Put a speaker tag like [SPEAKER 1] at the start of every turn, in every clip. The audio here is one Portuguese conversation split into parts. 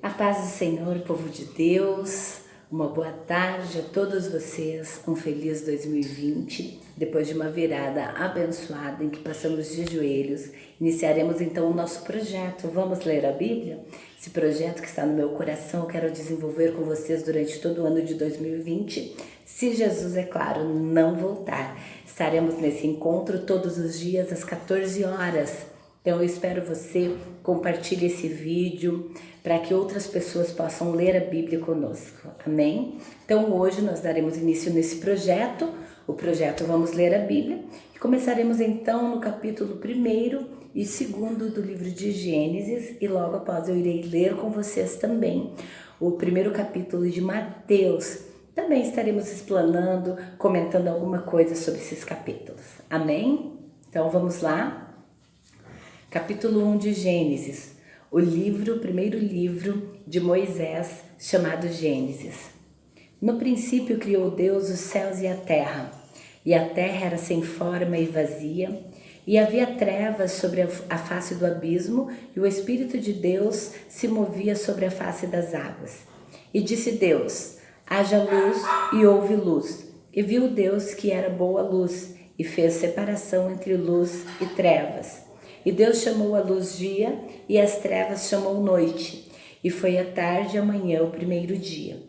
[SPEAKER 1] A paz do Senhor, povo de Deus, uma boa tarde a todos vocês, um feliz 2020. Depois de uma virada abençoada em que passamos de joelhos, iniciaremos então o nosso projeto. Vamos ler a Bíblia? Esse projeto que está no meu coração eu quero desenvolver com vocês durante todo o ano de 2020. Se Jesus, é claro, não voltar, estaremos nesse encontro todos os dias às 14 horas. Então eu espero você compartilhe esse vídeo para que outras pessoas possam ler a Bíblia conosco, amém? Então hoje nós daremos início nesse projeto, o projeto Vamos Ler a Bíblia, e começaremos então no capítulo 1º e 2º do livro de Gênesis, e logo após eu irei ler com vocês também o primeiro capítulo de Mateus. Também estaremos explanando, comentando alguma coisa sobre esses capítulos, amém? Então vamos lá. Capítulo 1 de Gênesis, o primeiro livro de Moisés, chamado Gênesis. No princípio criou Deus os céus e a terra era sem forma e vazia, e havia trevas sobre a face do abismo, e o Espírito de Deus se movia sobre a face das águas. E disse Deus: haja luz, e houve luz. E viu Deus que era boa luz, e fez separação entre luz e trevas. E Deus chamou a luz dia, e as trevas chamou noite. E foi a tarde e a manhã o primeiro dia.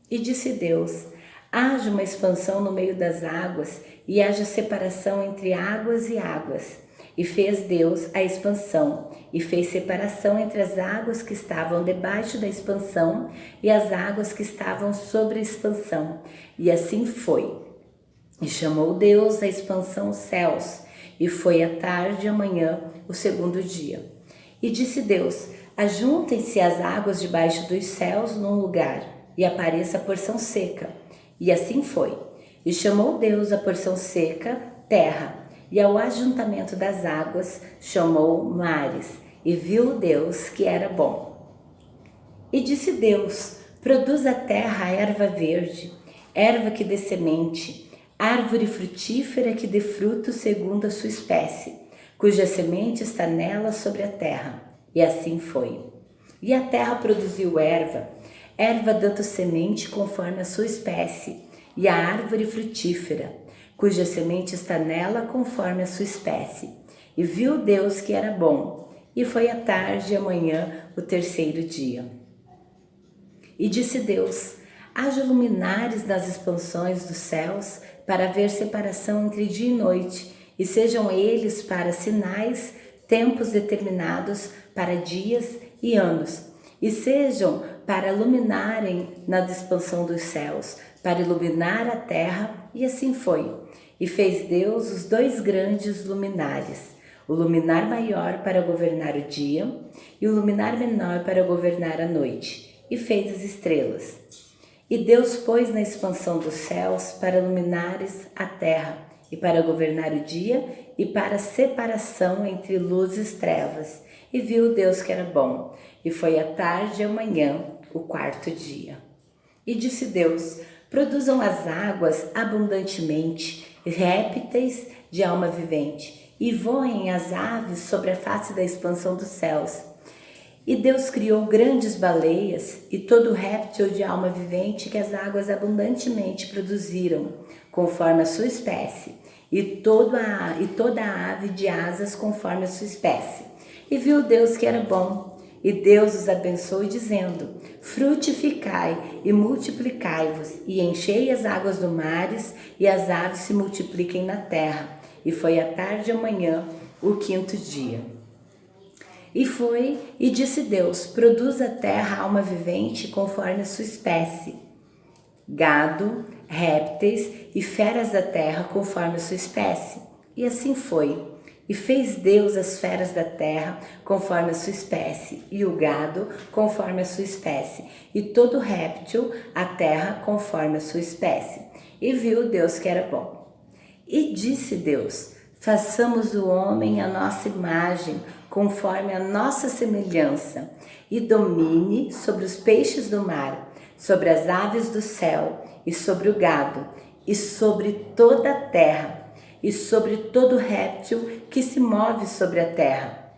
[SPEAKER 1] E disse Deus: haja uma expansão no meio das águas, e haja separação entre águas e águas. E fez Deus a expansão, e fez separação entre as águas que estavam debaixo da expansão, e as águas que estavam sobre a expansão. E assim foi. E chamou Deus a expansão céus. E foi a tarde e a manhã o segundo dia. E disse Deus: ajuntem-se as águas debaixo dos céus num lugar, e apareça a porção seca. E assim foi. E chamou Deus a porção seca terra, e ao ajuntamento das águas chamou mares. E viu Deus que era bom. E disse Deus: produz a terra erva verde, erva que dê semente, árvore frutífera que dê fruto segundo a sua espécie, cuja semente está nela sobre a terra. E assim foi. E a terra produziu erva dando semente conforme a sua espécie, e a árvore frutífera, cuja semente está nela conforme a sua espécie. E viu Deus que era bom, e foi a tarde e a manhã o terceiro dia. E disse Deus: haja luminares nas expansões dos céus, para haver separação entre dia e noite, e sejam eles para sinais, tempos determinados para dias e anos, e sejam para iluminarem na expansão dos céus, para iluminar a terra, e assim foi. E fez Deus os dois grandes luminares, o luminar maior para governar o dia, e o luminar menor para governar a noite, e fez as estrelas. E Deus pôs na expansão dos céus para iluminares a terra, e para governar o dia, e para separação entre luz e trevas. E viu Deus que era bom. E foi a tarde e a manhã, o quarto dia. E disse Deus: produzam as águas abundantemente, répteis de alma vivente, e voem as aves sobre a face da expansão dos céus. E Deus criou grandes baleias e todo réptil de alma vivente que as águas abundantemente produziram, conforme a sua espécie, e toda a ave de asas conforme a sua espécie. E viu Deus que era bom. E Deus os abençoou, dizendo: frutificai e multiplicai-vos, e enchei as águas do mares, e as aves se multipliquem na terra. E foi a tarde e a manhã o quinto dia. E foi, e disse Deus: produz a terra alma vivente conforme a sua espécie, gado, répteis e feras da terra conforme a sua espécie. E assim foi. E fez Deus as feras da terra conforme a sua espécie, e o gado conforme a sua espécie, e todo réptil a terra conforme a sua espécie. E viu Deus que era bom. E disse Deus: façamos o homem à nossa imagem, conforme a nossa semelhança, e domine sobre os peixes do mar, sobre as aves do céu, e sobre o gado, e sobre toda a terra, e sobre todo réptil que se move sobre a terra.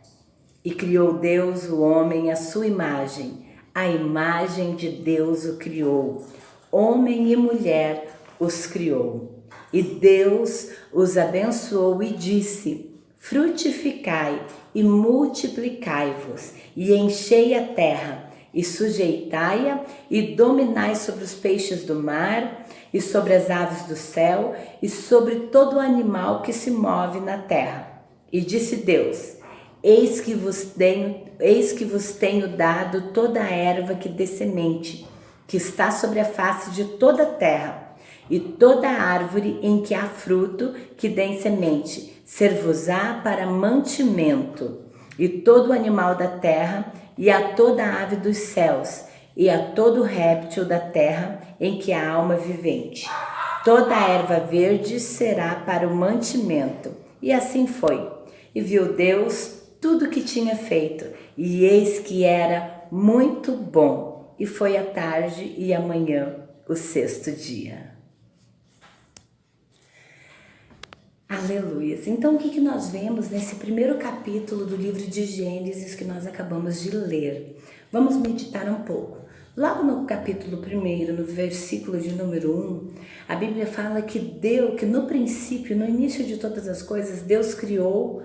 [SPEAKER 1] E criou Deus o homem à sua imagem, A imagem de Deus o criou, homem e mulher os criou. E Deus os abençoou e disse: frutificai e multiplicai-vos, e enchei a terra, e sujeitai-a, e dominai sobre os peixes do mar, e sobre as aves do céu, e sobre todo animal que se move na terra. E disse Deus: Eis que vos tenho dado toda a erva que dê semente, que está sobre a face de toda a terra, e toda árvore em que há fruto que dê semente, ser-vos-á para mantimento, e todo animal da terra, e a toda ave dos céus, e a todo réptil da terra em que há alma vivente. Toda a erva verde será para o mantimento. E assim foi. E viu Deus tudo que tinha feito, e eis que era muito bom. E foi a tarde e a manhã, o sexto dia. Aleluia. Então, o que nós vemos nesse primeiro capítulo do livro de Gênesis que nós acabamos de ler? Vamos meditar um pouco. Logo no capítulo 1, no versículo de número 1, a Bíblia fala que no princípio, no início de todas as coisas, Deus criou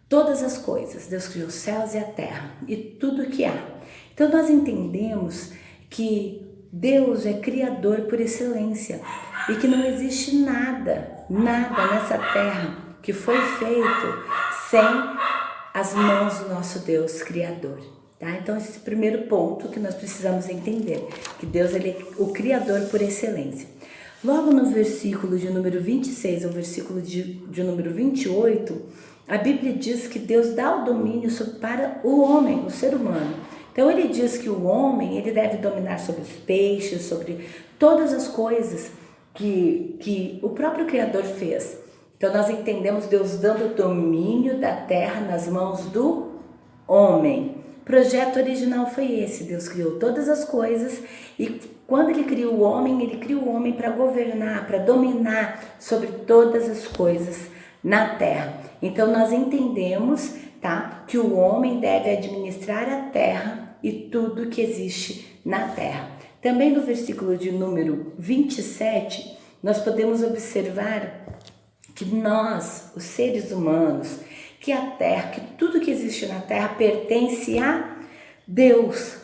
[SPEAKER 1] todas as coisas. Deus criou os céus e a terra e tudo que há. Então nós entendemos que Deus é criador por excelência e que não existe nada nessa terra que foi feito sem as mãos do nosso Deus criador. Tá? Então esse é o primeiro ponto que nós precisamos entender, que Deus ele é o criador por excelência. Logo no versículo de número 26 ao versículo de número 28, a Bíblia diz que Deus dá o domínio para o homem, o ser humano. Então ele diz que o homem ele deve dominar sobre os peixes, sobre todas as coisas que o próprio Criador fez. Então nós entendemos Deus dando o domínio da terra nas mãos do homem. O projeto original foi esse: Deus criou todas as coisas e quando ele criou o homem para governar, para dominar sobre todas as coisas na terra. Então nós entendemos, tá, que o homem deve administrar a terra e tudo que existe na terra. Também no versículo de número 27, nós podemos observar que nós, os seres humanos, que a terra, que tudo que existe na terra pertence a Deus.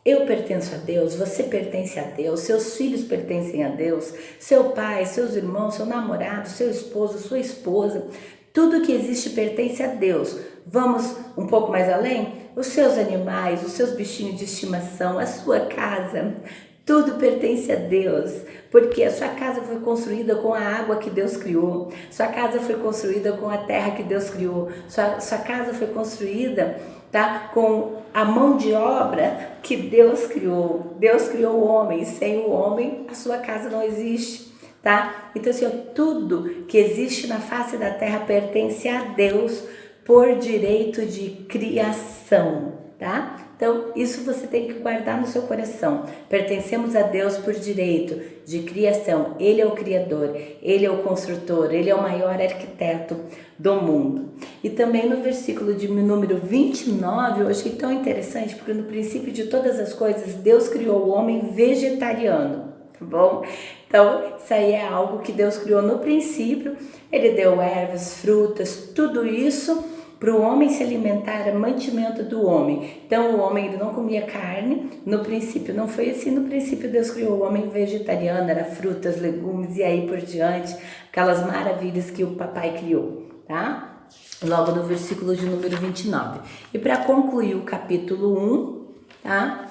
[SPEAKER 1] Eu pertenço a Deus, você pertence a Deus, seus filhos pertencem a Deus, seu pai, seus irmãos, seu namorado, seu esposo, sua esposa, tudo que existe pertence a Deus. Vamos um pouco mais além? Os seus animais, os seus bichinhos de estimação, a sua casa, tudo pertence a Deus, porque a sua casa foi construída com a água que Deus criou, sua casa foi construída com a terra que Deus criou, sua casa foi construída, tá, com a mão de obra que Deus criou. Deus criou o homem, sem o homem a sua casa não existe, tá? Então assim, tudo que existe na face da terra pertence a Deus por direito de criação, tá? Então, isso você tem que guardar no seu coração. Pertencemos a Deus por direito de criação. Ele é o Criador, Ele é o construtor, Ele é o maior arquiteto do mundo. E também no versículo de número 29, eu achei tão interessante, porque no princípio de todas as coisas, Deus criou o homem vegetariano, tá bom? Então, isso aí é algo que Deus criou no princípio. Ele deu ervas, frutas, tudo isso para o homem se alimentar, era mantimento do homem. Então o homem ele não comia carne, no princípio não foi assim, no princípio Deus criou o homem vegetariano, era frutas, legumes e aí por diante, aquelas maravilhas que o papai criou, tá? Logo no versículo de número 29. E para concluir o capítulo 1, tá?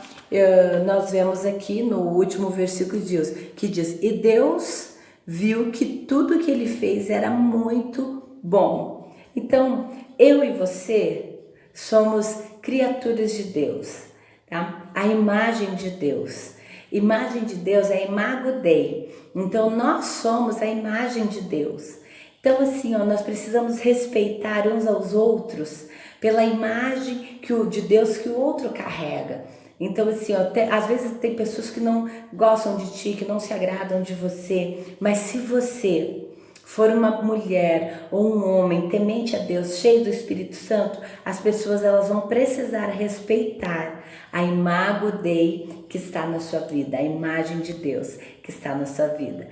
[SPEAKER 1] Nós vemos aqui no último versículo que diz: e Deus viu que tudo que ele fez era muito bom. Então, eu e você somos criaturas de Deus, tá? A imagem de Deus. Imagem de Deus é imago Dei. Então, nós somos a imagem de Deus. Então, assim, nós precisamos respeitar uns aos outros pela imagem de Deus que o outro carrega. Então, assim, às vezes tem pessoas que não gostam de ti, que não se agradam de você, mas se você for uma mulher ou um homem temente a Deus, cheio do Espírito Santo, as pessoas elas vão precisar respeitar a imago Dei que está na sua vida, a imagem de Deus que está na sua vida.